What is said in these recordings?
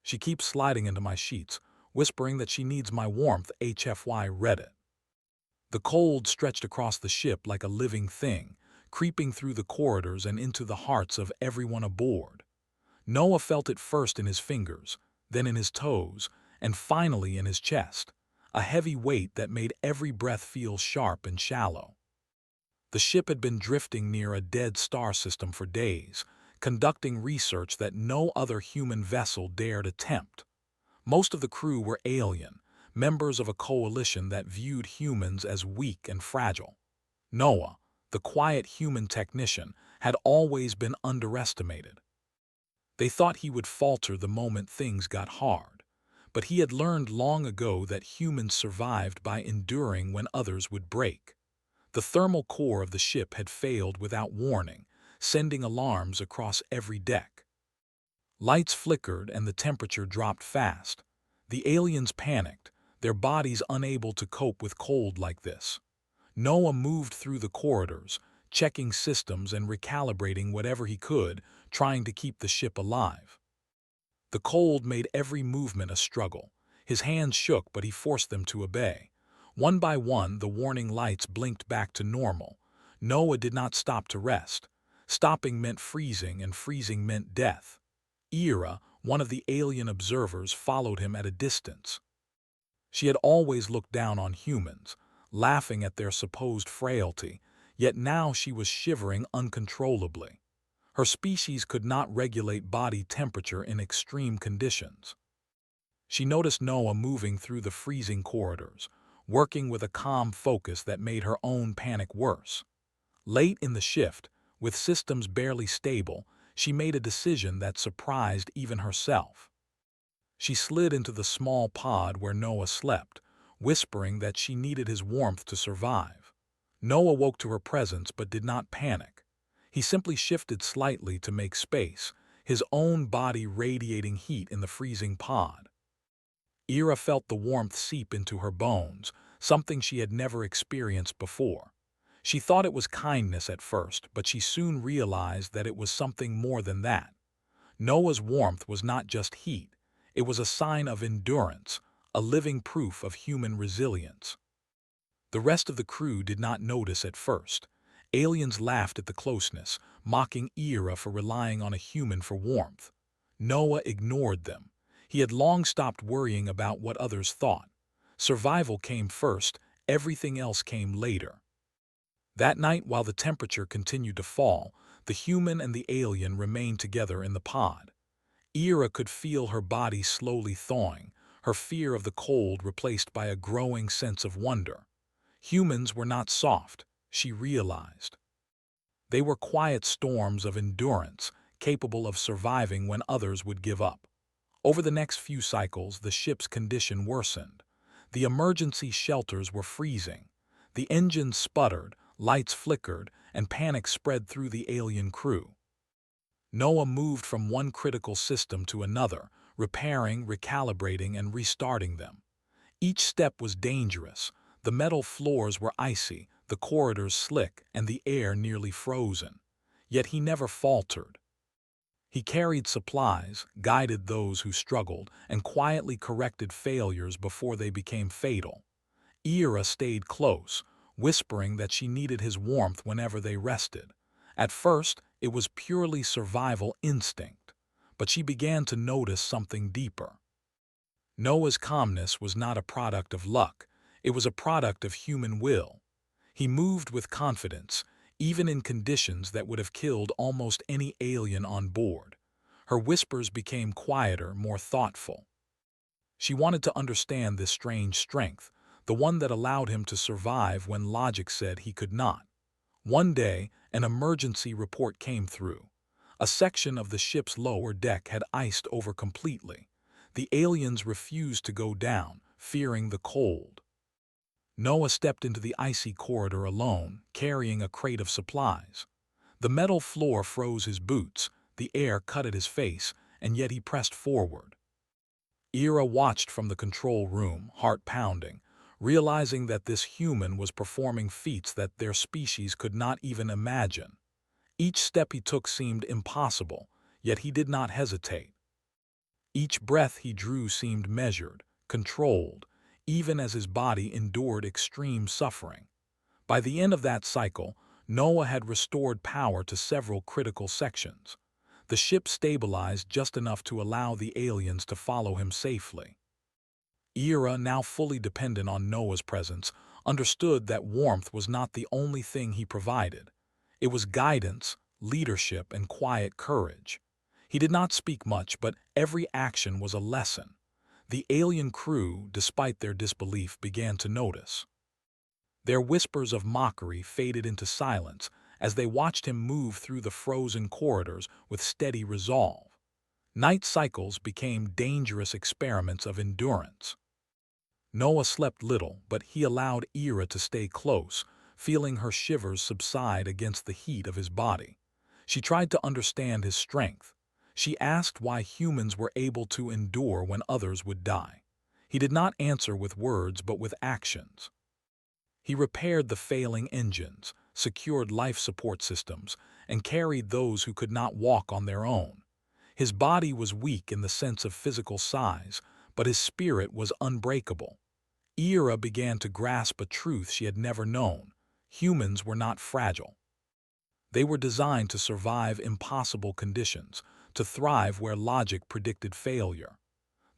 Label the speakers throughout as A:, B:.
A: She keeps sliding into my sheets, whispering that she needs my warmth. HFY Reddit. The cold stretched across the ship like a living thing, creeping through the corridors and into the hearts of everyone aboard. Noah felt it first in his fingers, then in his toes, and finally in his chest, a heavy weight that made every breath feel sharp and shallow. The ship had been drifting near a dead star system for days, conducting research that no other human vessel dared attempt. Most of the crew were alien, members of a coalition that viewed humans as weak and fragile. Noah, the quiet human technician, had always been underestimated. They thought he would falter the moment things got hard, but he had learned long ago that humans survived by enduring when others would break. The thermal core of the ship had failed without warning, sending alarms across every deck. Lights flickered and the temperature dropped fast. The aliens panicked, their bodies unable to cope with cold like this. Noah moved through the corridors, checking systems and recalibrating whatever he could, trying to keep the ship alive. The cold made every movement a struggle. His hands shook, but he forced them to obey. One by one, the warning lights blinked back to normal. Noah did not stop to rest. Stopping meant freezing, and freezing meant death. Ira, one of the alien observers, followed him at a distance. She had always looked down on humans, laughing at their supposed frailty, yet now she was shivering uncontrollably. Her species could not regulate body temperature in extreme conditions. She noticed Noah moving through the freezing corridors, working with a calm focus that made her own panic worse. Late in the shift, with systems barely stable, she made a decision that surprised even herself. She slid into the small pod where Noah slept, whispering that she needed his warmth to survive. Noah woke to her presence but did not panic. He simply shifted slightly to make space, his own body radiating heat in the freezing pod. Ira felt the warmth seep into her bones, something she had never experienced before. She thought it was kindness at first, but she soon realized that it was something more than that. Noah's warmth was not just heat, it was a sign of endurance, a living proof of human resilience. The rest of the crew did not notice at first. Aliens laughed at the closeness, mocking Ira for relying on a human for warmth. Noah ignored them. He had long stopped worrying about what others thought. Survival came first, everything else came later. That night, while the temperature continued to fall, the human and the alien remained together in the pod. Ira could feel her body slowly thawing, her fear of the cold replaced by a growing sense of wonder. Humans were not soft, she realized. They were quiet storms of endurance, capable of surviving when others would give up. Over the next few cycles, the ship's condition worsened. The emergency shelters were freezing. The engines sputtered, lights flickered, and panic spread through the alien crew. Noah moved from one critical system to another, repairing, recalibrating, and restarting them. Each step was dangerous. The metal floors were icy, the corridors slick, and the air nearly frozen. Yet he never faltered. He carried supplies, guided those who struggled, and quietly corrected failures before they became fatal. Ira stayed close, whispering that she needed his warmth whenever they rested. At first, it was purely survival instinct, but she began to notice something deeper. Noah's calmness was not a product of luck, it was a product of human will. He moved with confidence, even in conditions that would have killed almost any alien on board. Her whispers became quieter, more thoughtful. She wanted to understand this strange strength, the one that allowed him to survive when logic said he could not. One day, an emergency report came through. A section of the ship's lower deck had iced over completely. The aliens refused to go down, fearing the cold. Noah stepped into the icy corridor alone, carrying a crate of supplies. The metal floor froze his boots, the air cut at his face, and yet he pressed forward. Ira watched from the control room, heart pounding, realizing that this human was performing feats that their species could not even imagine. Each step he took seemed impossible, yet he did not hesitate. Each breath he drew seemed measured, controlled, even as his body endured extreme suffering. By the end of that cycle, Noah had restored power to several critical sections. The ship stabilized just enough to allow the aliens to follow him safely. Ira, now fully dependent on Noah's presence, understood that warmth was not the only thing he provided. It was guidance, leadership, and quiet courage. He did not speak much, but every action was a lesson. The alien crew, despite their disbelief, began to notice. Their whispers of mockery faded into silence as they watched him move through the frozen corridors with steady resolve. Night cycles became dangerous experiments of endurance. Noah slept little, but he allowed Ira to stay close, feeling her shivers subside against the heat of his body. She tried to understand his strength. She asked why humans were able to endure when others would die. He did not answer with words but with actions. He repaired the failing engines, secured life support systems, and carried those who could not walk on their own. His body was weak in the sense of physical size, but his spirit was unbreakable. Ira began to grasp a truth she had never known. Humans were not fragile. They were designed to survive impossible conditions, to thrive where logic predicted failure.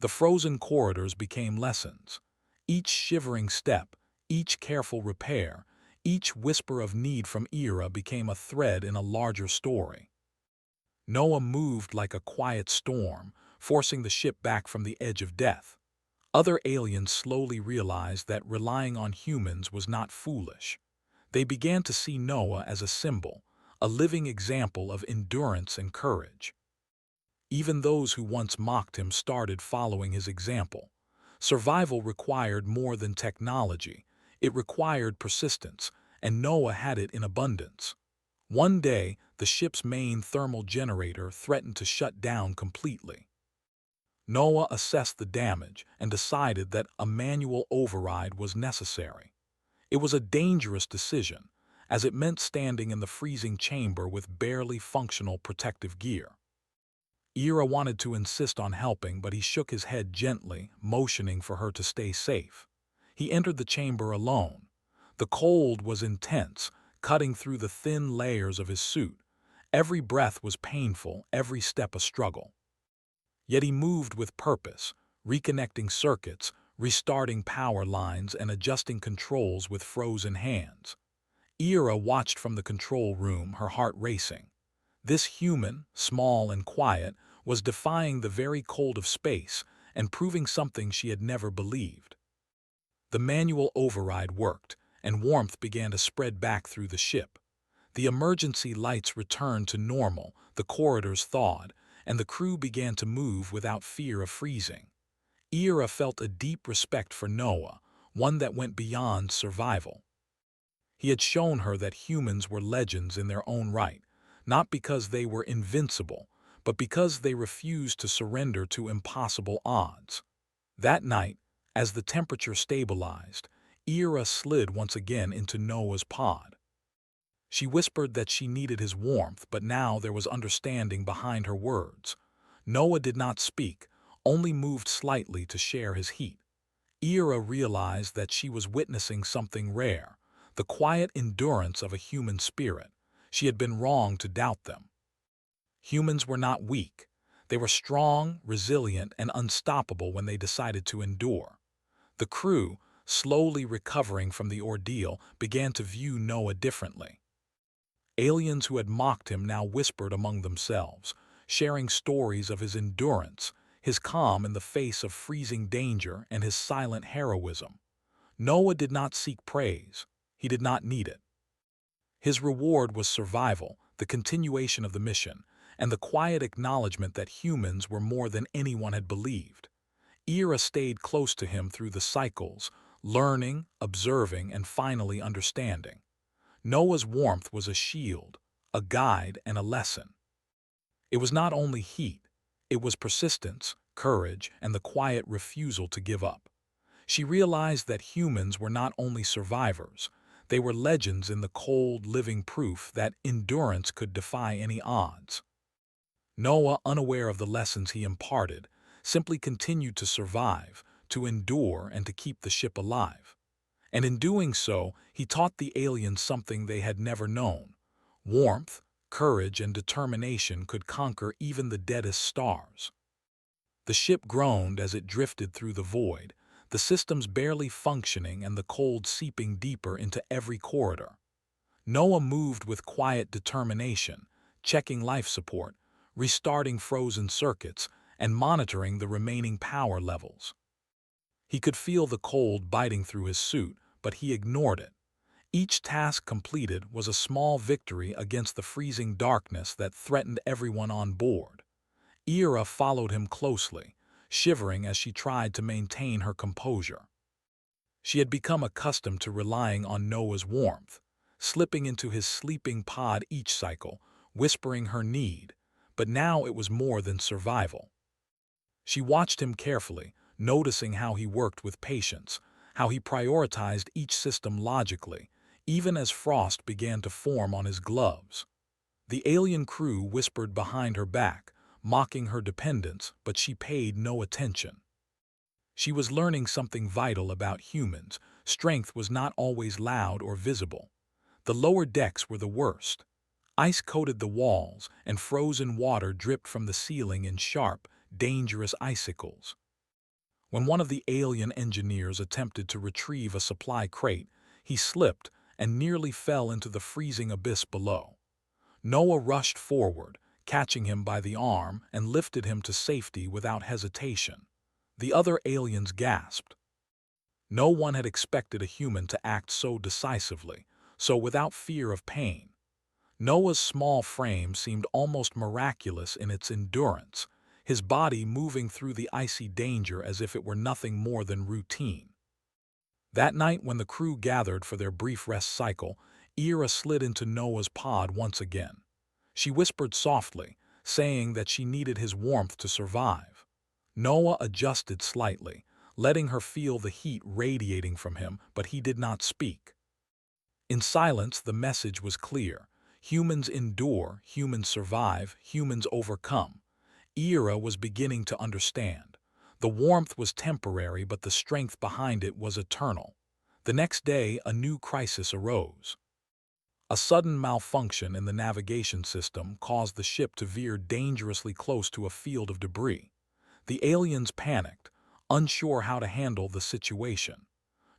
A: The frozen corridors became lessons. Each shivering step, each careful repair, each whisper of need from Ira became a thread in a larger story. Noah moved like a quiet storm, forcing the ship back from the edge of death. Other aliens slowly realized that relying on humans was not foolish. They began to see Noah as a symbol, a living example of endurance and courage. Even those who once mocked him started following his example. Survival required more than technology. It required persistence, and Noah had it in abundance. One day, the ship's main thermal generator threatened to shut down completely. Noah assessed the damage and decided that a manual override was necessary. It was a dangerous decision, as it meant standing in the freezing chamber with barely functional protective gear. Ira wanted to insist on helping, but he shook his head gently, motioning for her to stay safe. He entered the chamber alone. The cold was intense, cutting through the thin layers of his suit. Every breath was painful, every step a struggle. Yet he moved with purpose, reconnecting circuits, restarting power lines, and adjusting controls with frozen hands. Ira watched from the control room, her heart racing. This human, small and quiet, was defying the very cold of space and proving something she had never believed. The manual override worked, and warmth began to spread back through the ship. The emergency lights returned to normal, the corridors thawed, and the crew began to move without fear of freezing. Ira felt a deep respect for Noah, one that went beyond survival. He had shown her that humans were legends in their own right, not because they were invincible, but because they refused to surrender to impossible odds. That night, as the temperature stabilized, Ira slid once again into Noah's pod. She whispered that she needed his warmth, but now there was understanding behind her words. Noah did not speak, only moved slightly to share his heat. Ira realized that she was witnessing something rare, the quiet endurance of a human spirit. She had been wrong to doubt them. Humans were not weak. They were strong, resilient, and unstoppable when they decided to endure. The crew, slowly recovering from the ordeal, began to view Noah differently. Aliens who had mocked him now whispered among themselves, sharing stories of his endurance, his calm in the face of freezing danger, and his silent heroism. Noah did not seek praise. He did not need it. His reward was survival, the continuation of the mission, and the quiet acknowledgement that humans were more than anyone had believed. Ira stayed close to him through the cycles, learning, observing, and finally understanding. Noah's warmth was a shield, a guide, and a lesson. It was not only heat, it was persistence, courage, and the quiet refusal to give up. She realized that humans were not only survivors, they were legends in the cold, living proof that endurance could defy any odds. Noah, unaware of the lessons he imparted, simply continued to survive, to endure, and to keep the ship alive. And in doing so, he taught the aliens something they had never known. Warmth, courage, and determination could conquer even the deadest stars. The ship groaned as it drifted through the void, the systems barely functioning and the cold seeping deeper into every corridor. Noah moved with quiet determination, checking life support, restarting frozen circuits, and monitoring the remaining power levels. He could feel the cold biting through his suit, but he ignored it. Each task completed was a small victory against the freezing darkness that threatened everyone on board. Ira followed him closely, shivering as she tried to maintain her composure. She had become accustomed to relying on Noah's warmth, slipping into his sleeping pod each cycle, whispering her need, but now it was more than survival. She watched him carefully, noticing how he worked with patience, how he prioritized each system logically, even as frost began to form on his gloves. The alien crew whispered behind her back, mocking her dependence, but she paid no attention. She was learning something vital about humans. Strength was not always loud or visible. The lower decks were the worst. Ice coated the walls, and frozen water dripped from the ceiling in sharp, dangerous icicles. When one of the alien engineers attempted to retrieve a supply crate, he slipped and nearly fell into the freezing abyss below. Noah rushed forward, catching him by the arm, and lifted him to safety without hesitation. The other aliens gasped. No one had expected a human to act so decisively, so without fear of pain. Noah's small frame seemed almost miraculous in its endurance, his body moving through the icy danger as if it were nothing more than routine. That night, when the crew gathered for their brief rest cycle, Ira slid into Noah's pod once again. She whispered softly, saying that she needed his warmth to survive. Noah adjusted slightly, letting her feel the heat radiating from him, but he did not speak. In silence, the message was clear. Humans endure, humans survive, humans overcome. Ira was beginning to understand. The warmth was temporary, but the strength behind it was eternal. The next day, a new crisis arose. A sudden malfunction in the navigation system caused the ship to veer dangerously close to a field of debris. The aliens panicked, unsure how to handle the situation.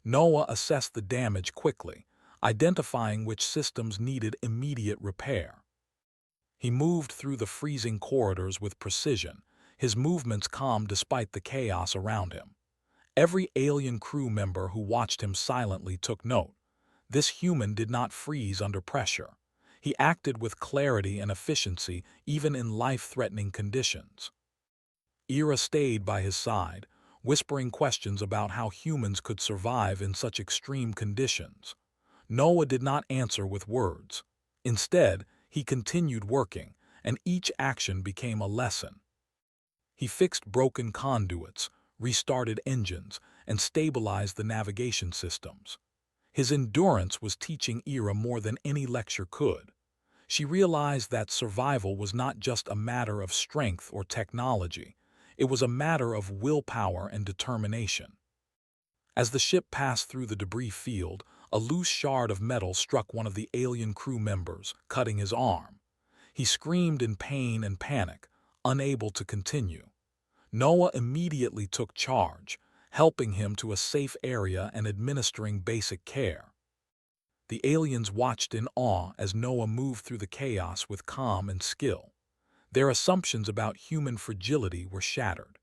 A: Noah assessed the damage quickly, identifying which systems needed immediate repair. He moved through the freezing corridors with precision, his movements calm despite the chaos around him. Every alien crew member who watched him silently took note. This human did not freeze under pressure. He acted with clarity and efficiency even in life-threatening conditions. Ira stayed by his side, whispering questions about how humans could survive in such extreme conditions. Noah did not answer with words. Instead, he continued working, and each action became a lesson. He fixed broken conduits, restarted engines, and stabilized the navigation systems. His endurance was teaching Ira more than any lecture could. She realized that survival was not just a matter of strength or technology. It was a matter of willpower and determination. As the ship passed through the debris field, a loose shard of metal struck one of the alien crew members, cutting his arm. He screamed in pain and panic, unable to continue. Noah immediately took charge, helping him to a safe area and administering basic care. The aliens watched in awe as Noah moved through the chaos with calm and skill. Their assumptions about human fragility were shattered.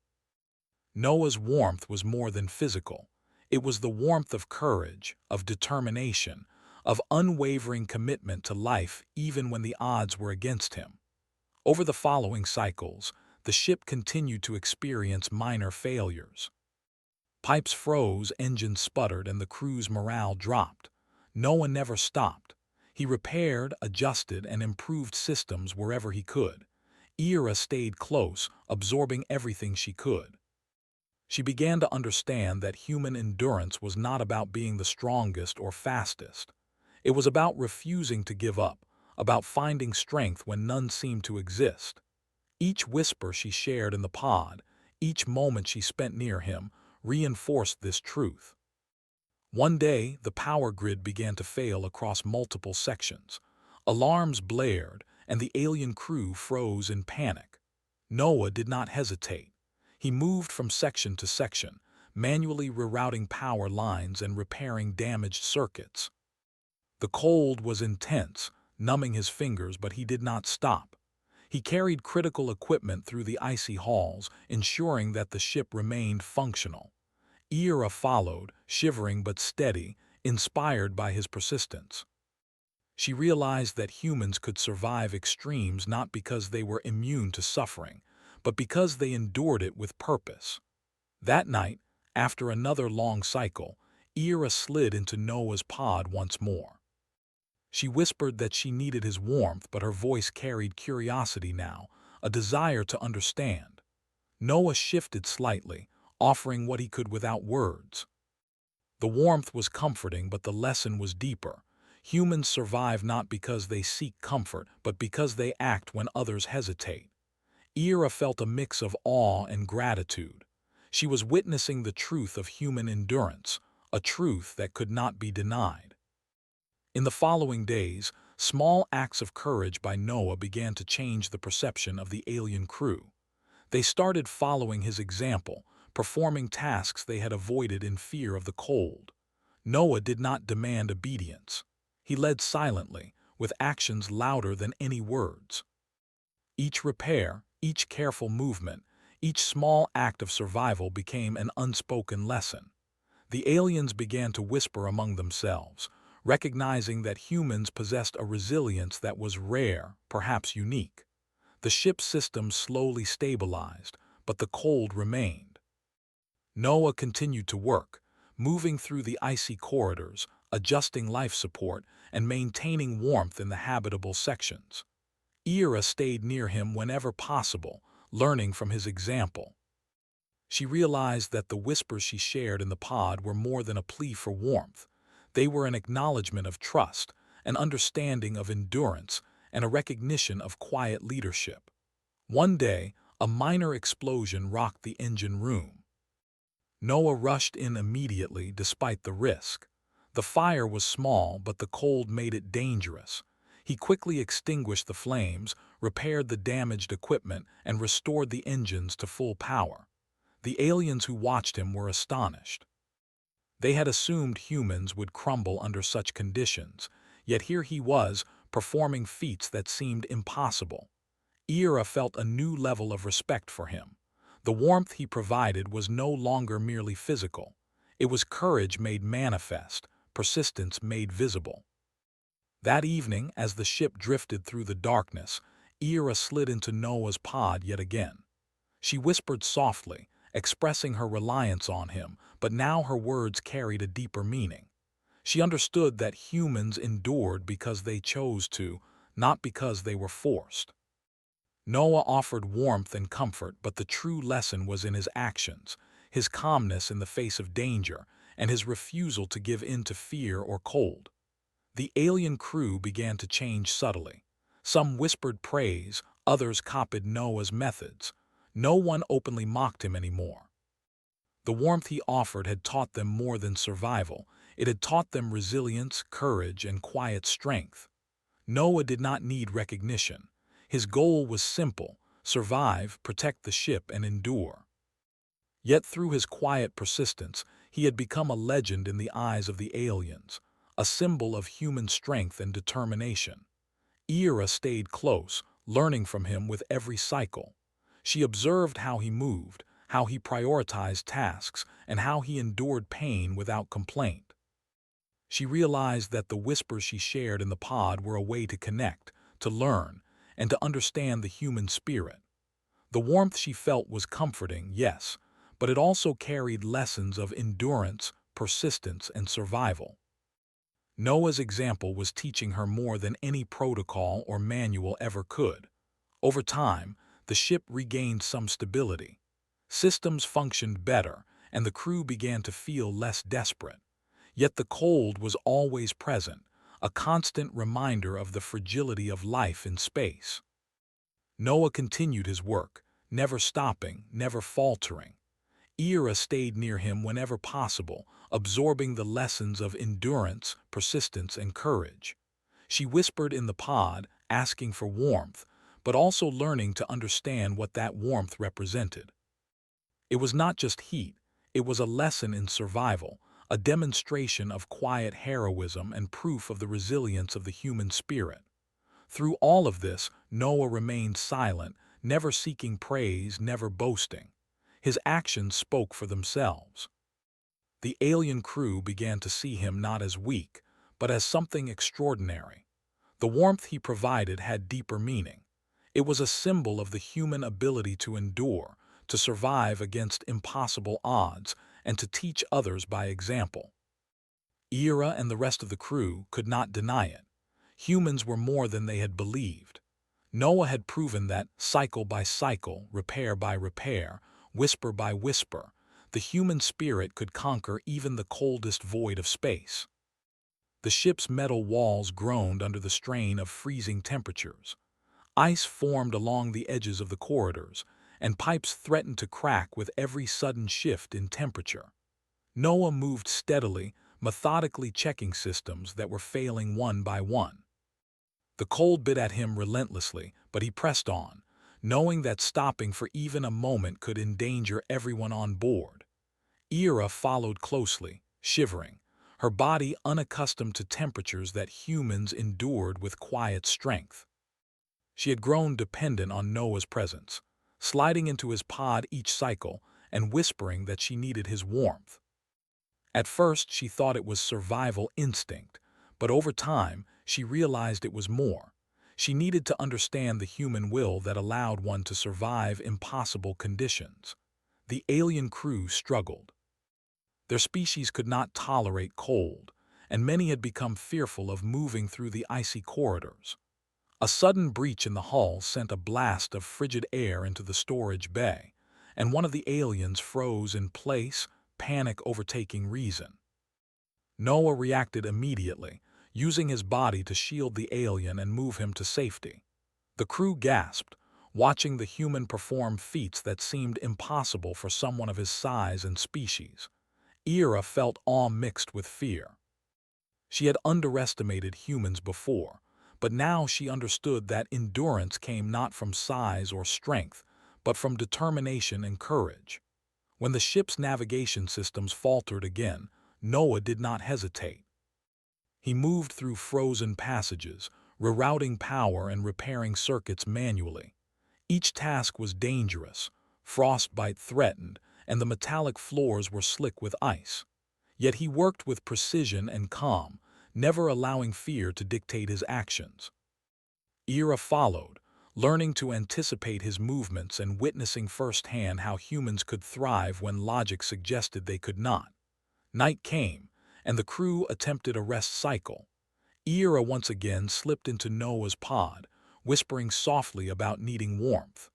A: Noah's warmth was more than physical. It was the warmth of courage, of determination, of unwavering commitment to life even when the odds were against him. Over the following cycles, the ship continued to experience minor failures. Pipes froze, engines sputtered, and the crew's morale dropped. Noah never stopped. He repaired, adjusted, and improved systems wherever he could. Ira stayed close, absorbing everything she could. She began to understand that human endurance was not about being the strongest or fastest. It was about refusing to give up, about finding strength when none seemed to exist. Each whisper she shared in the pod, Each moment she spent near him reinforced this truth. One day, the power grid began to fail across multiple sections. Alarms blared, and the alien crew froze in panic. Noah did not hesitate. He moved from section to section, manually rerouting power lines and repairing damaged circuits. The cold was intense, numbing his fingers, but he did not stop. He carried critical equipment through the icy halls, ensuring that the ship remained functional. Ira followed, shivering but steady, inspired by his persistence. She realized that humans could survive extremes not because they were immune to suffering, but because they endured it with purpose. That night, after another long cycle, Ira slid into Noah's pod once more. She whispered that she needed his warmth, but her voice carried curiosity now, a desire to understand. Noah shifted slightly, offering what he could without words. The warmth was comforting, but the lesson was deeper. Humans survive not because they seek comfort, but because they act when others hesitate. Ira felt a mix of awe and gratitude. She was witnessing the truth of human endurance, a truth that could not be denied. In the following days, small acts of courage by Noah began to change the perception of the alien crew. They started following his example, performing tasks they had avoided in fear of the cold. Noah did not demand obedience. He led silently, with actions louder than any words. Each repair, each careful movement, each small act of survival became an unspoken lesson. The aliens began to whisper among themselves, recognizing that humans possessed a resilience that was rare, perhaps unique. The ship's system slowly stabilized, but the cold remained. Noah continued to work, moving through the icy corridors, adjusting life support, and maintaining warmth in the habitable sections. Ira stayed near him whenever possible, learning from his example. She realized that the whispers she shared in the pod were more than a plea for warmth. They were an acknowledgement of trust, an understanding of endurance, and a recognition of quiet leadership. One day, a minor explosion rocked the engine room. Noah rushed in immediately despite the risk. The fire was small, but the cold made it dangerous. He quickly extinguished the flames, repaired the damaged equipment, and restored the engines to full power. The aliens who watched him were astonished. They had assumed humans would crumble under such conditions, yet here he was, performing feats that seemed impossible. Ira felt a new level of respect for him. The warmth he provided was no longer merely physical. It was courage made manifest, persistence made visible. That evening, as the ship drifted through the darkness, Ira slid into Noah's pod yet again. She whispered softly, expressing her reliance on him, but now her words carried a deeper meaning. She understood that humans endured because they chose to, not because they were forced. Noah offered warmth and comfort, but the true lesson was in his actions, his calmness in the face of danger, and his refusal to give in to fear or cold. The alien crew began to change subtly. Some whispered praise, others copied Noah's methods. No one openly mocked him anymore. The warmth he offered had taught them more than survival. It had taught them resilience, courage, and quiet strength. Noah did not need recognition. His goal was simple: survive, protect the ship, and endure. Yet through his quiet persistence, he had become a legend in the eyes of the aliens, a symbol of human strength and determination. Ira stayed close, learning from him with every cycle. She observed how he moved, how he prioritized tasks, and how he endured pain without complaint. She realized that the whispers she shared in the pod were a way to connect, to learn, and to understand the human spirit. The warmth she felt was comforting, yes, but it also carried lessons of endurance, persistence, and survival. Noah's example was teaching her more than any protocol or manual ever could. Over time, the ship regained some stability. Systems functioned better, and the crew began to feel less desperate. Yet the cold was always present, a constant reminder of the fragility of life in space. Noah continued his work, never stopping, never faltering. Ira stayed near him whenever possible, absorbing the lessons of endurance, persistence, and courage. She whispered in the pod, asking for warmth, but also learning to understand what that warmth represented. It was not just heat, it was a lesson in survival, a demonstration of quiet heroism and proof of the resilience of the human spirit. Through all of this, Noah remained silent, never seeking praise, never boasting. His actions spoke for themselves. The alien crew began to see him not as weak, but as something extraordinary. The warmth he provided had deeper meaning. It was a symbol of the human ability to endure, to survive against impossible odds, and to teach others by example. Ira and the rest of the crew could not deny it. Humans were more than they had believed. Noah had proven that, cycle by cycle, repair by repair, whisper by whisper, the human spirit could conquer even the coldest void of space. The ship's metal walls groaned under the strain of freezing temperatures. Ice formed along the edges of the corridors, and pipes threatened to crack with every sudden shift in temperature. Noah moved steadily, methodically checking systems that were failing one by one. The cold bit at him relentlessly, but he pressed on, knowing that stopping for even a moment could endanger everyone on board. Ira followed closely, shivering, her body unaccustomed to temperatures that humans endured with quiet strength. She had grown dependent on Noah's presence, sliding into his pod each cycle and whispering that she needed his warmth. At first, she thought it was survival instinct, but over time, she realized it was more. She needed to understand the human will that allowed one to survive impossible conditions. The alien crew struggled. Their species could not tolerate cold, and many had become fearful of moving through the icy corridors. A sudden breach in the hull sent a blast of frigid air into the storage bay, and one of the aliens froze in place, panic overtaking reason. Noah reacted immediately, using his body to shield the alien and move him to safety. The crew gasped, watching the human perform feats that seemed impossible for someone of his size and species. Ira felt awe mixed with fear. She had underestimated humans before, but now she understood that endurance came not from size or strength, but from determination and courage. When the ship's navigation systems faltered again, Noah did not hesitate. He moved through frozen passages, rerouting power and repairing circuits manually. Each task was dangerous, frostbite threatened, and the metallic floors were slick with ice. Yet he worked with precision and calm, never allowing fear to dictate his actions. Ira followed, learning to anticipate his movements and witnessing firsthand how humans could thrive when logic suggested they could not. Night came, and the crew attempted a rest cycle. Ira once again slipped into Noah's pod, whispering softly about needing warmth.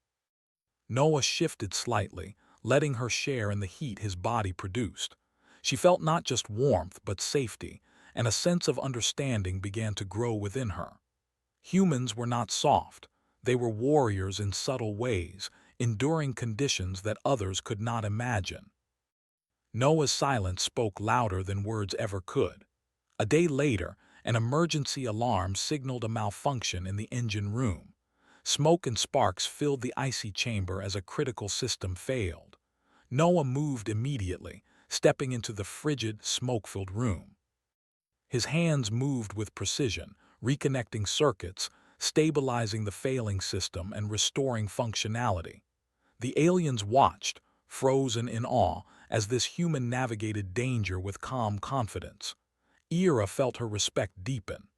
A: Noah shifted slightly, letting her share in the heat his body produced. She felt not just warmth but safety, and a sense of understanding began to grow within her. Humans were not soft. They were warriors in subtle ways, enduring conditions that others could not imagine. Noah's silence spoke louder than words ever could. A day later, an emergency alarm signaled a malfunction in the engine room. Smoke and sparks filled the icy chamber as a critical system failed. Noah moved immediately, stepping into the frigid, smoke-filled room. His hands moved with precision, reconnecting circuits, stabilizing the failing system, and restoring functionality. The aliens watched, frozen in awe, as this human navigated danger with calm confidence. Ira felt her respect deepen.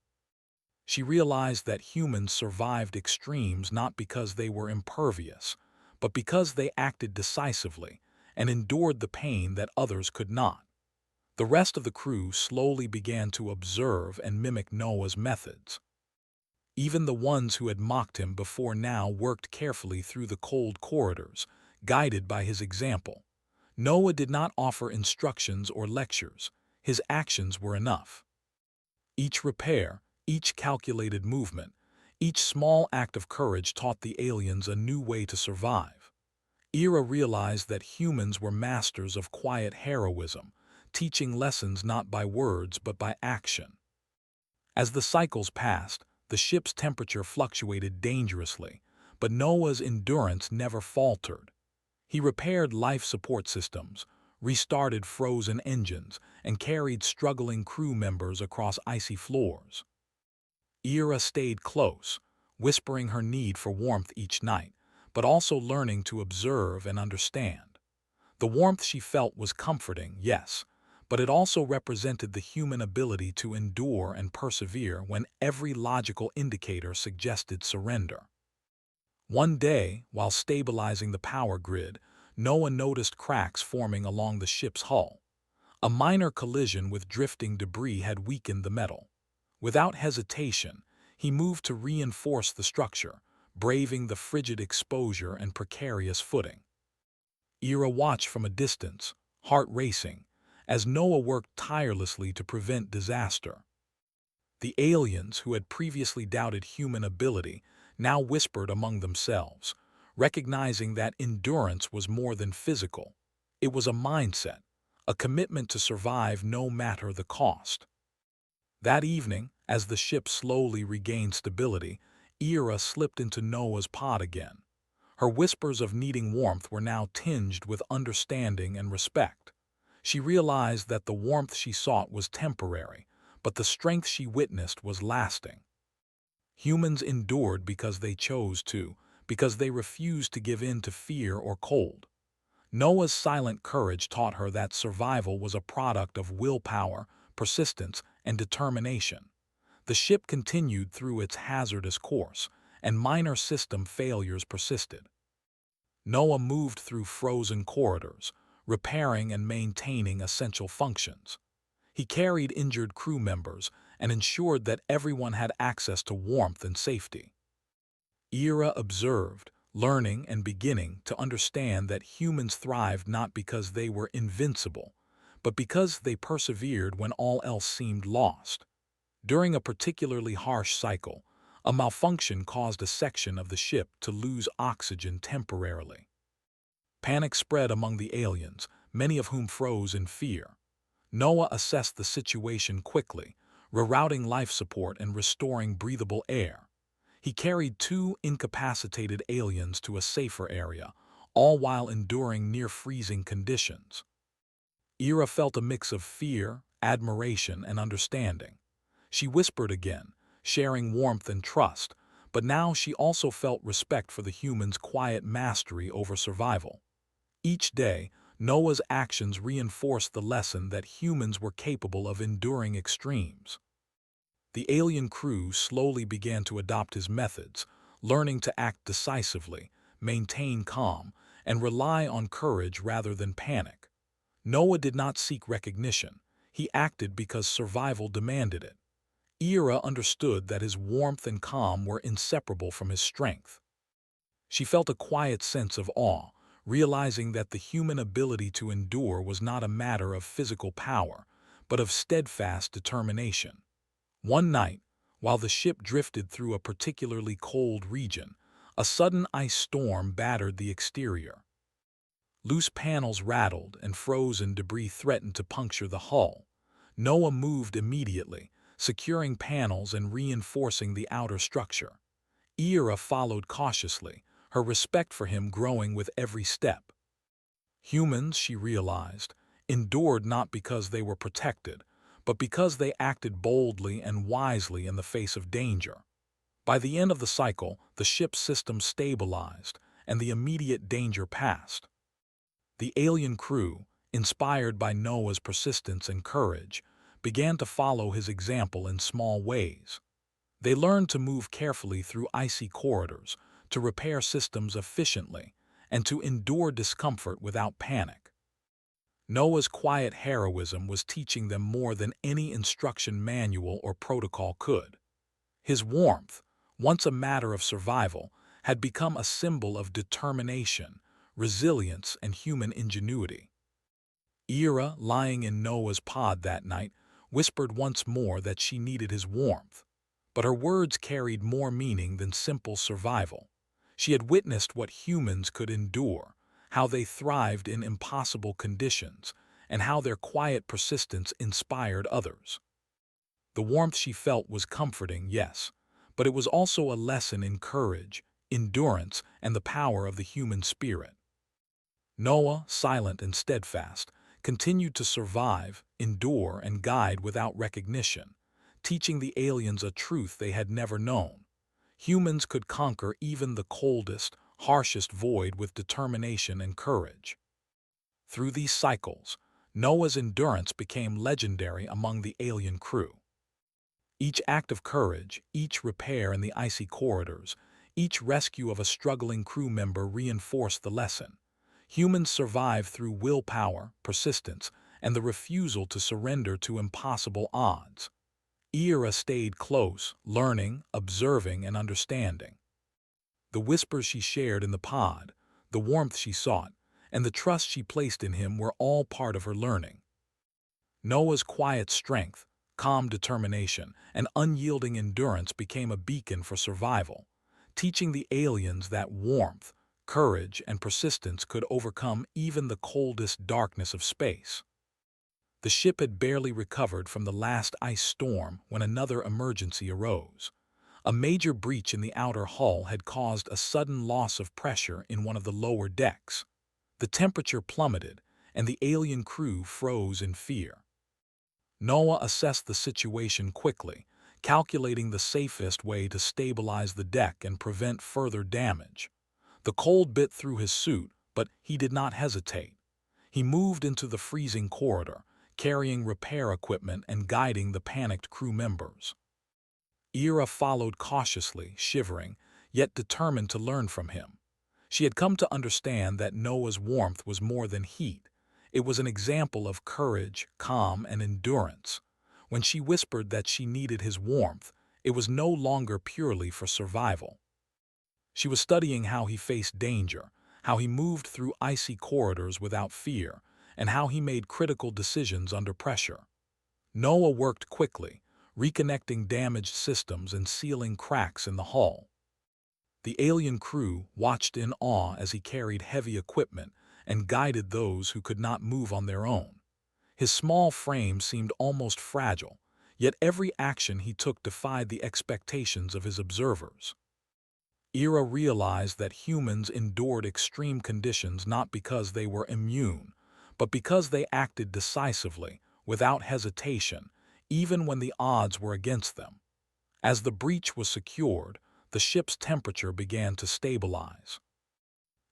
A: She realized that humans survived extremes not because they were impervious, but because they acted decisively and endured the pain that others could not. The rest of the crew slowly began to observe and mimic Noah's methods. Even the ones who had mocked him before now worked carefully through the cold corridors, guided by his example. Noah did not offer instructions or lectures. His actions were enough. Each repair, each calculated movement, each small act of courage taught the aliens a new way to survive. Ira realized that humans were masters of quiet heroism, teaching lessons not by words but by action. As the cycles passed, the ship's temperature fluctuated dangerously, but Noah's endurance never faltered. He repaired life support systems, restarted frozen engines, and carried struggling crew members across icy floors. Ira stayed close, whispering her need for warmth each night, but also learning to observe and understand. The warmth she felt was comforting, yes, but it also represented the human ability to endure and persevere when every logical indicator suggested surrender. One day, while stabilizing the power grid, Noah noticed cracks forming along the ship's hull. A minor collision with drifting debris had weakened the metal. Without hesitation, he moved to reinforce the structure, braving the frigid exposure and precarious footing. Ira watched from a distance, heart racing, as Noah worked tirelessly to prevent disaster. The aliens, who had previously doubted human ability, now whispered among themselves, recognizing that endurance was more than physical. It was a mindset, a commitment to survive no matter the cost. That evening, as the ship slowly regained stability, Ira slipped into Noah's pod again. Her whispers of needing warmth were now tinged with understanding and respect. She realized that the warmth she sought was temporary, but the strength she witnessed was lasting. Humans endured because they chose to, because they refused to give in to fear or cold. Noah's silent courage taught her that survival was a product of willpower, persistence, and determination. The ship continued through its hazardous course, and minor system failures persisted. Noah moved through frozen corridors, repairing and maintaining essential functions. He carried injured crew members and ensured that everyone had access to warmth and safety. Ira observed, learning and beginning to understand that humans thrived not because they were invincible, but because they persevered when all else seemed lost. During a particularly harsh cycle, a malfunction caused a section of the ship to lose oxygen temporarily. Panic spread among the aliens, many of whom froze in fear. Noah assessed the situation quickly, rerouting life support and restoring breathable air. He carried two incapacitated aliens to a safer area, all while enduring near-freezing conditions. Ira felt a mix of fear, admiration, and understanding. She whispered again, sharing warmth and trust, but now she also felt respect for the humans' quiet mastery over survival. Each day, Noah's actions reinforced the lesson that humans were capable of enduring extremes. The alien crew slowly began to adopt his methods, learning to act decisively, maintain calm, and rely on courage rather than panic. Noah did not seek recognition. He acted because survival demanded it. Ira understood that his warmth and calm were inseparable from his strength. She felt a quiet sense of awe, realizing that the human ability to endure was not a matter of physical power, but of steadfast determination. One night, while the ship drifted through a particularly cold region, a sudden ice storm battered the exterior. Loose panels rattled and frozen debris threatened to puncture the hull. Noah moved immediately, securing panels and reinforcing the outer structure. Ira followed cautiously, her respect for him growing with every step. Humans, she realized, endured not because they were protected, but because they acted boldly and wisely in the face of danger. By the end of the cycle, the ship's system stabilized, and the immediate danger passed. The alien crew, inspired by Noah's persistence and courage, began to follow his example in small ways. They learned to move carefully through icy corridors, to repair systems efficiently, and to endure discomfort without panic. Noah's quiet heroism was teaching them more than any instruction manual or protocol could. His warmth, once a matter of survival, had become a symbol of determination, resilience, and human ingenuity. Ira, lying in Noah's pod that night, whispered once more that she needed his warmth. But her words carried more meaning than simple survival. She had witnessed what humans could endure, how they thrived in impossible conditions, and how their quiet persistence inspired others. The warmth she felt was comforting, yes, but it was also a lesson in courage, endurance, and the power of the human spirit. Noah, silent and steadfast, continued to survive, endure, and guide without recognition, teaching the aliens a truth they had never known. Humans could conquer even the coldest, harshest void with determination and courage. Through these cycles, Noah's endurance became legendary among the alien crew. Each act of courage, each repair in the icy corridors, each rescue of a struggling crew member reinforced the lesson. Humans survive through willpower, persistence, and the refusal to surrender to impossible odds. Ira stayed close, learning, observing, and understanding. The whispers she shared in the pod, the warmth she sought, and the trust she placed in him were all part of her learning. Noah's quiet strength, calm determination, and unyielding endurance became a beacon for survival, teaching the aliens that warmth, courage, and persistence could overcome even the coldest darkness of space. The ship had barely recovered from the last ice storm when another emergency arose. A major breach in the outer hull had caused a sudden loss of pressure in one of the lower decks. The temperature plummeted, and the alien crew froze in fear. Noah assessed the situation quickly, calculating the safest way to stabilize the deck and prevent further damage. The cold bit through his suit, but he did not hesitate. He moved into the freezing corridor, carrying repair equipment and guiding the panicked crew members. Ira followed cautiously, shivering, yet determined to learn from him. She had come to understand that Noah's warmth was more than heat. It was an example of courage, calm, and endurance. When she whispered that she needed his warmth, it was no longer purely for survival. She was studying how he faced danger, how he moved through icy corridors without fear, and how he made critical decisions under pressure. Noah worked quickly, reconnecting damaged systems and sealing cracks in the hull. The alien crew watched in awe as he carried heavy equipment and guided those who could not move on their own. His small frame seemed almost fragile, yet every action he took defied the expectations of his observers. Ira realized that humans endured extreme conditions not because they were immune, but because they acted decisively, without hesitation, even when the odds were against them. As the breach was secured, the ship's temperature began to stabilize.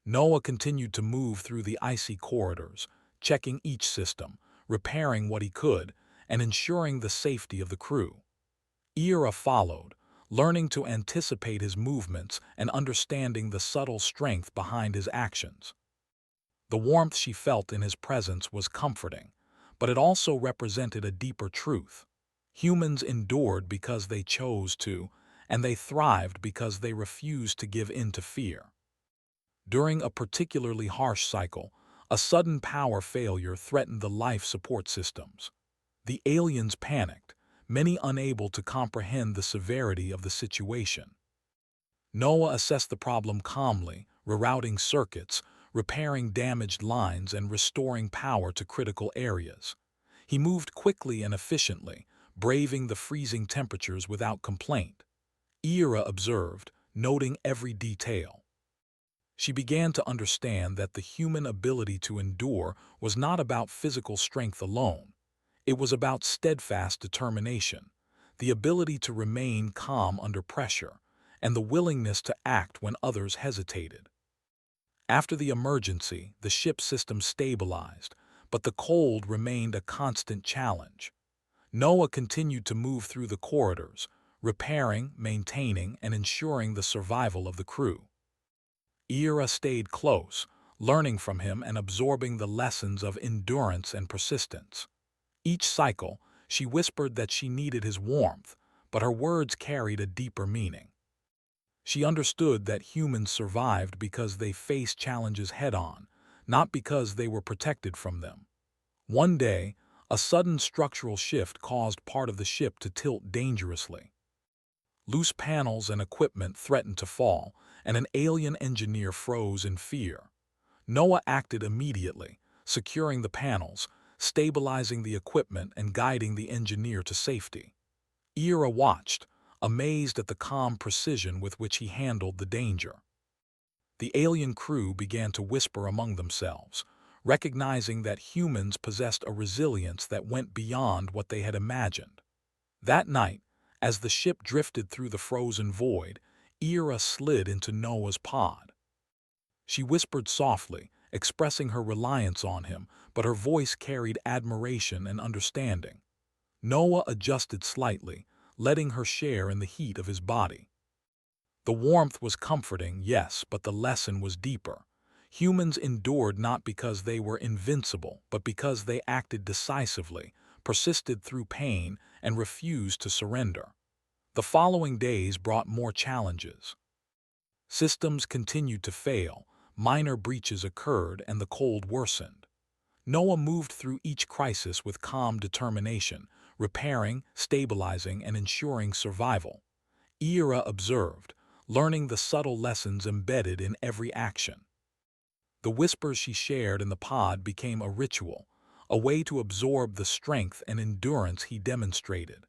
A: Noah continued to move through the icy corridors, checking each system, repairing what he could, and ensuring the safety of the crew. Ira followed, learning to anticipate his movements and understanding the subtle strength behind his actions. The warmth she felt in his presence was comforting, but it also represented a deeper truth. Humans endured because they chose to, and they thrived because they refused to give in to fear. During a particularly harsh cycle, a sudden power failure threatened the life support systems. The aliens panicked, many unable to comprehend the severity of the situation. Noah assessed the problem calmly, rerouting circuits, repairing damaged lines, and restoring power to critical areas. He moved quickly and efficiently, braving the freezing temperatures without complaint. Ira observed, noting every detail. She began to understand that the human ability to endure was not about physical strength alone. It was about steadfast determination, the ability to remain calm under pressure, and the willingness to act when others hesitated. After the emergency, the ship system stabilized, but the cold remained a constant challenge. Noah continued to move through the corridors, repairing, maintaining, and ensuring the survival of the crew. Ira stayed close, learning from him and absorbing the lessons of endurance and persistence. Each cycle, she whispered that she needed his warmth, but her words carried a deeper meaning. She understood that humans survived because they faced challenges head-on, not because they were protected from them. One day, a sudden structural shift caused part of the ship to tilt dangerously. Loose panels and equipment threatened to fall, and an alien engineer froze in fear. Noah acted immediately, securing the panels, stabilizing the equipment, and guiding the engineer to safety. Ira watched, amazed at the calm precision with which he handled the danger. The alien crew began to whisper among themselves, recognizing that humans possessed a resilience that went beyond what they had imagined. That night, as the ship drifted through the frozen void, Ira slid into Noah's pod. She whispered softly, expressing her reliance on him, but her voice carried admiration and understanding. Noah adjusted slightly, letting her share in the heat of his body. The warmth was comforting, yes, but the lesson was deeper. Humans endured not because they were invincible, but because they acted decisively, persisted through pain, and refused to surrender. The following days brought more challenges. Systems continued to fail, minor breaches occurred, and the cold worsened. Noah moved through each crisis with calm determination, repairing, stabilizing, and ensuring survival. Ira observed, learning the subtle lessons embedded in every action. The whispers she shared in the pod became a ritual, a way to absorb the strength and endurance he demonstrated.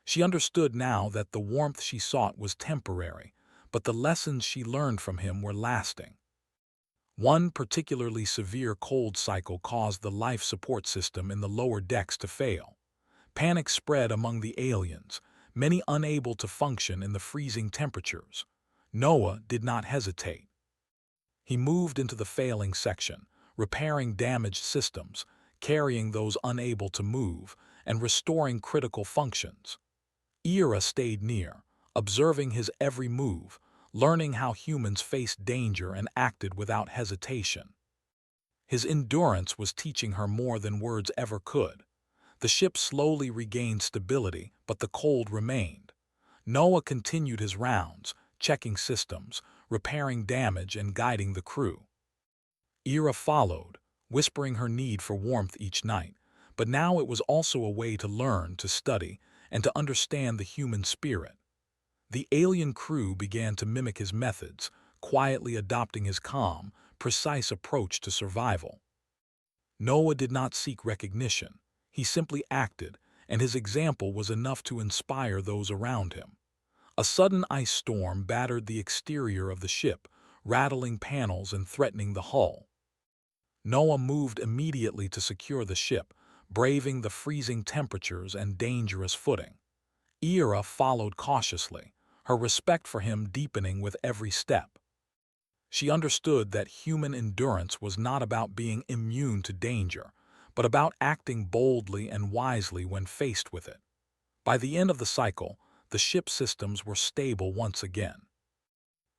A: She understood now that the warmth she sought was temporary, but the lessons she learned from him were lasting. One particularly severe cold cycle caused the life support system in the lower decks to fail. Panic spread among the aliens, many unable to function in the freezing temperatures. Noah did not hesitate. He moved into the failing section, repairing damaged systems, carrying those unable to move, and restoring critical functions. Ira stayed near, observing his every move, learning how humans faced danger and acted without hesitation. His endurance was teaching her more than words ever could. The ship slowly regained stability, but the cold remained. Noah continued his rounds, checking systems, repairing damage, and guiding the crew. Ira followed, whispering her need for warmth each night, but now it was also a way to learn, to study, and to understand the human spirit. The alien crew began to mimic his methods, quietly adopting his calm, precise approach to survival. Noah did not seek recognition. He simply acted, and his example was enough to inspire those around him. A sudden ice storm battered the exterior of the ship, rattling panels and threatening the hull. Noah moved immediately to secure the ship, braving the freezing temperatures and dangerous footing. Ira followed cautiously, her respect for him deepening with every step. She understood that human endurance was not about being immune to danger, but about acting boldly and wisely when faced with it. By the end of the cycle, the ship systems were stable once again.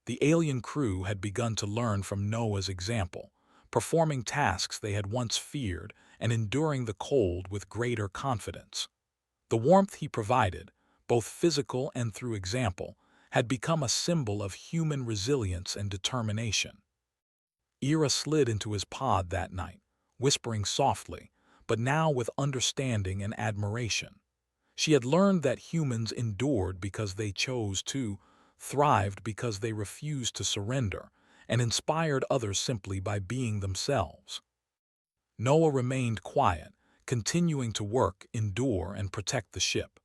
A: The alien crew had begun to learn from Noah's example, performing tasks they had once feared and enduring the cold with greater confidence. The warmth he provided, both physical and through example, had become a symbol of human resilience and determination. Ira slid into his pod that night, whispering softly, but now with understanding and admiration. She had learned that humans endured because they chose to, thrived because they refused to surrender, and inspired others simply by being themselves. Noah remained quiet, continuing to work, endure, and protect the ship.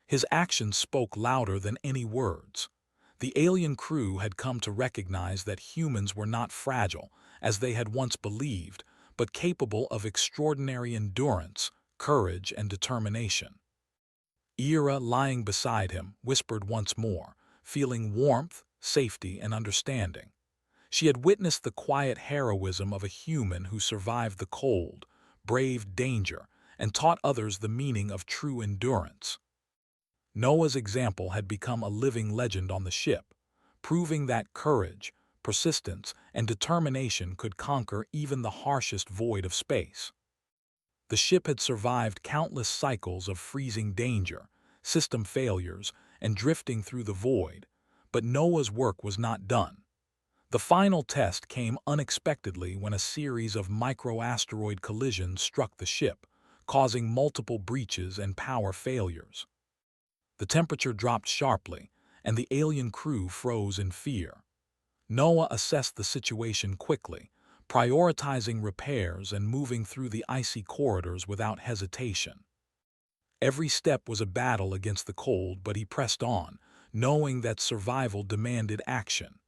A: His actions spoke louder than any words. The alien crew had come to recognize that humans were not fragile, as they had once believed, but capable of extraordinary endurance, courage, and determination. Ira, lying beside him, whispered once more, feeling warmth, safety, and understanding. She had witnessed the quiet heroism of a human who survived the cold, braved danger, and taught others the meaning of true endurance. Noah's example had become a living legend on the ship, proving that courage, persistence, and determination could conquer even the harshest void of space. The ship had survived countless cycles of freezing danger, system failures, and drifting through the void, but Noah's work was not done. The final test came unexpectedly when a series of micro-asteroid collisions struck the ship, causing multiple breaches and power failures. The temperature dropped sharply, and the alien crew froze in fear. Noah assessed the situation quickly, prioritizing repairs and moving through the icy corridors without hesitation. Every step was a battle against the cold, but he pressed on, knowing that survival demanded action.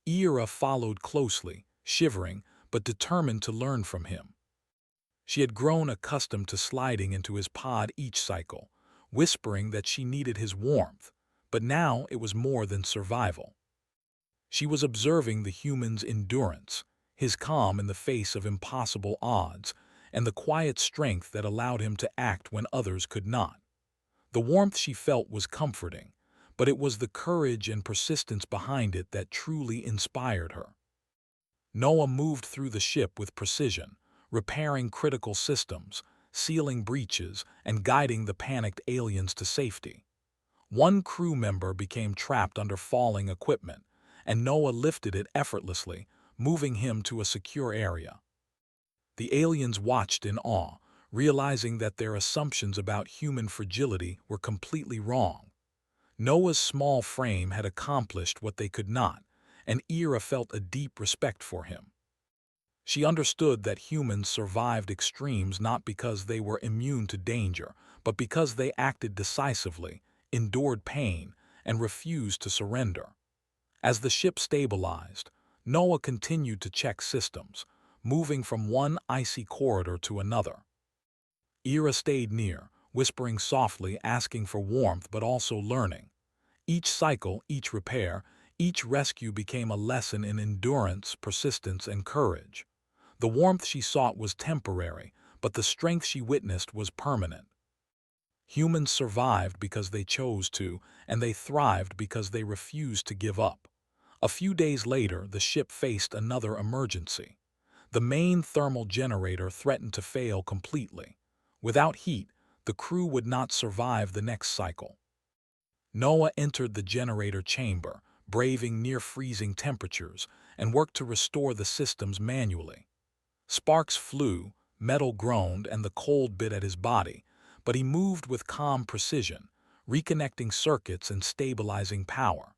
A: Ira followed closely, shivering, but determined to learn from him. She had grown accustomed to sliding into his pod each cycle, whispering that she needed his warmth, but now it was more than survival. She was observing the human's endurance, his calm in the face of impossible odds, and the quiet strength that allowed him to act when others could not. The warmth she felt was comforting, but it was the courage and persistence behind it that truly inspired her. Noah moved through the ship with precision, repairing critical systems, sealing breaches, and guiding the panicked aliens to safety. One crew member became trapped under falling equipment, and Noah lifted it effortlessly, moving him to a secure area. The aliens watched in awe, realizing that their assumptions about human fragility were completely wrong. Noah's small frame had accomplished what they could not, and Ira felt a deep respect for him. She understood that humans survived extremes not because they were immune to danger, but because they acted decisively, endured pain, and refused to surrender. As the ship stabilized, Noah continued to check systems, moving from one icy corridor to another. Ira stayed near, whispering softly, asking for warmth but also learning. Each cycle, each repair, each rescue became a lesson in endurance, persistence, and courage. The warmth she sought was temporary, but the strength she witnessed was permanent. Humans survived because they chose to, and they thrived because they refused to give up. A few days later, the ship faced another emergency. The main thermal generator threatened to fail completely. Without heat, the crew would not survive the next cycle. Noah entered the generator chamber, braving near-freezing temperatures, and worked to restore the systems manually. Sparks flew, metal groaned, and the cold bit at his body, but he moved with calm precision, reconnecting circuits and stabilizing power.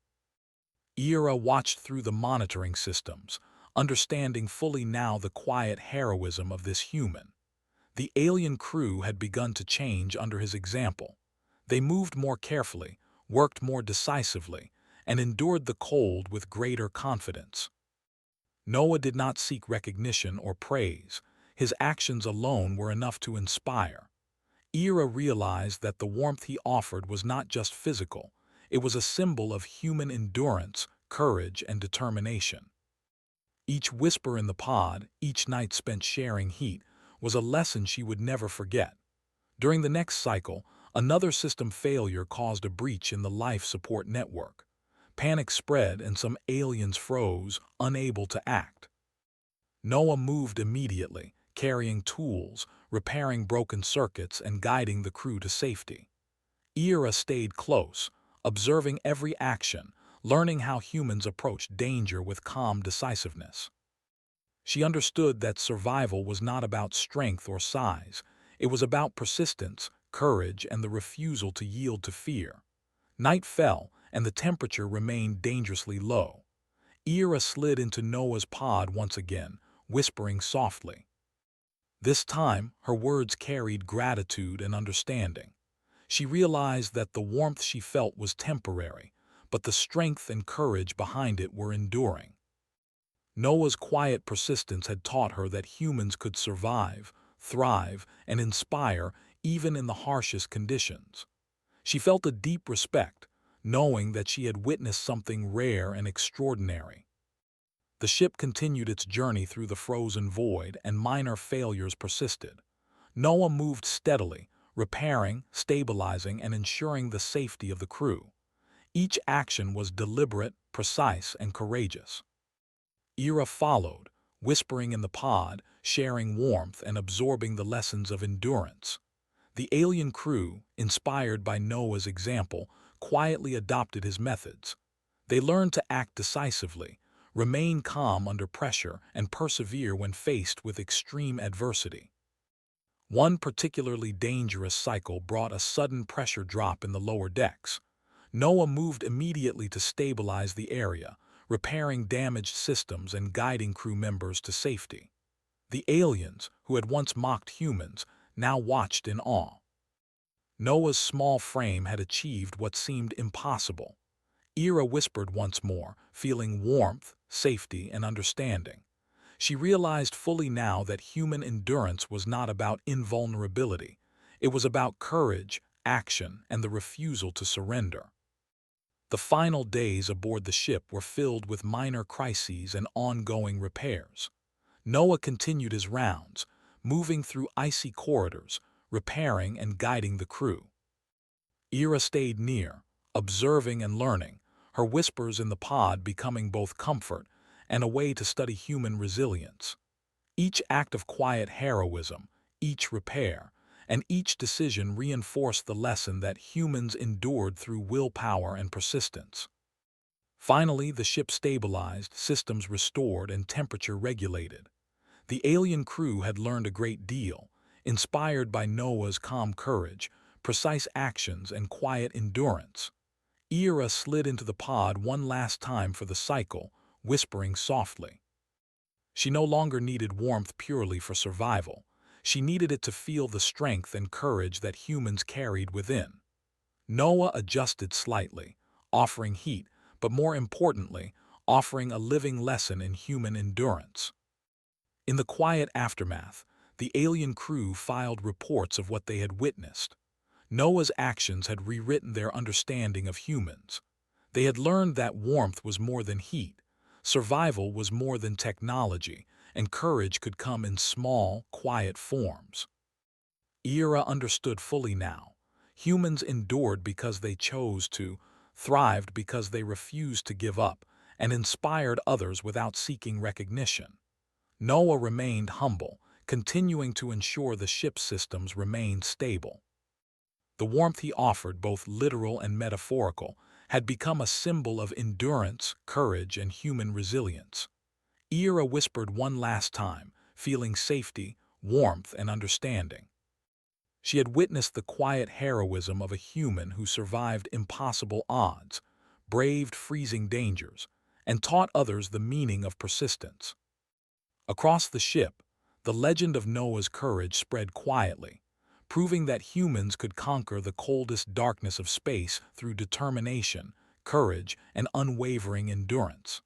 A: Ira watched through the monitoring systems, understanding fully now the quiet heroism of this human. The alien crew had begun to change under his example. They moved more carefully, worked more decisively, and endured the cold with greater confidence. Noah did not seek recognition or praise. His actions alone were enough to inspire. Ira realized that the warmth he offered was not just physical, it was a symbol of human endurance, courage, and determination. Each whisper in the pod, each night spent sharing heat, was a lesson she would never forget. During the next cycle, another system failure caused a breach in the life support network. Panic spread and some aliens froze, unable to act. Noah moved immediately, carrying tools, repairing broken circuits, and guiding the crew to safety. Ira stayed close, observing every action, learning how humans approach danger with calm decisiveness. She understood that survival was not about strength or size. It was about persistence, courage, and the refusal to yield to fear. Night fell, and the temperature remained dangerously low. Ira slid into Noah's pod once again, whispering softly. This time, her words carried gratitude and understanding. She realized that the warmth she felt was temporary, but the strength and courage behind it were enduring. Noah's quiet persistence had taught her that humans could survive, thrive, and inspire even in the harshest conditions. She felt a deep respect, knowing that she had witnessed something rare and extraordinary. The ship continued its journey through the frozen void, and minor failures persisted. Noah moved steadily, repairing, stabilizing, and ensuring the safety of the crew. Each action was deliberate, precise, and courageous. Ira followed, whispering in the pod, sharing warmth and absorbing the lessons of endurance. The alien crew, inspired by Noah's example, quietly adopted his methods. They learned to act decisively, remain calm under pressure, and persevere when faced with extreme adversity. One particularly dangerous cycle brought a sudden pressure drop in the lower decks. Noah moved immediately to stabilize the area, repairing damaged systems and guiding crew members to safety. The aliens, who had once mocked humans, now watched in awe. Noah's small frame had achieved what seemed impossible. Ira whispered once more, feeling warmth, safety, and understanding. She realized fully now that human endurance was not about invulnerability. It was about courage, action, and the refusal to surrender. The final days aboard the ship were filled with minor crises and ongoing repairs. Noah continued his rounds, moving through icy corridors, repairing and guiding the crew. Ira stayed near, observing and learning, her whispers in the pod becoming both comfort and a way to study human resilience. Each act of quiet heroism, each repair, and each decision reinforced the lesson that humans endured through willpower and persistence. Finally, the ship stabilized, systems restored, and temperature regulated. The alien crew had learned a great deal, inspired by Noah's calm courage, precise actions, and quiet endurance. Ira slid into the pod one last time for the cycle, whispering softly. She no longer needed warmth purely for survival. She needed it to feel the strength and courage that humans carried within. Noah adjusted slightly, offering heat, but more importantly, offering a living lesson in human endurance. In the quiet aftermath, the alien crew filed reports of what they had witnessed. Noah's actions had rewritten their understanding of humans. They had learned that warmth was more than heat, survival was more than technology, and courage could come in small, quiet forms. Ira understood fully now. Humans endured because they chose to, thrived because they refused to give up, and inspired others without seeking recognition. Noah remained humble, continuing to ensure the ship's systems remained stable. The warmth he offered, both literal and metaphorical, had become a symbol of endurance, courage, and human resilience. Ira whispered one last time, feeling safety, warmth, and understanding. She had witnessed the quiet heroism of a human who survived impossible odds, braved freezing dangers, and taught others the meaning of persistence. Across the ship, the legend of Noah's courage spread quietly, proving that humans could conquer the coldest darkness of space through determination, courage, and unwavering endurance.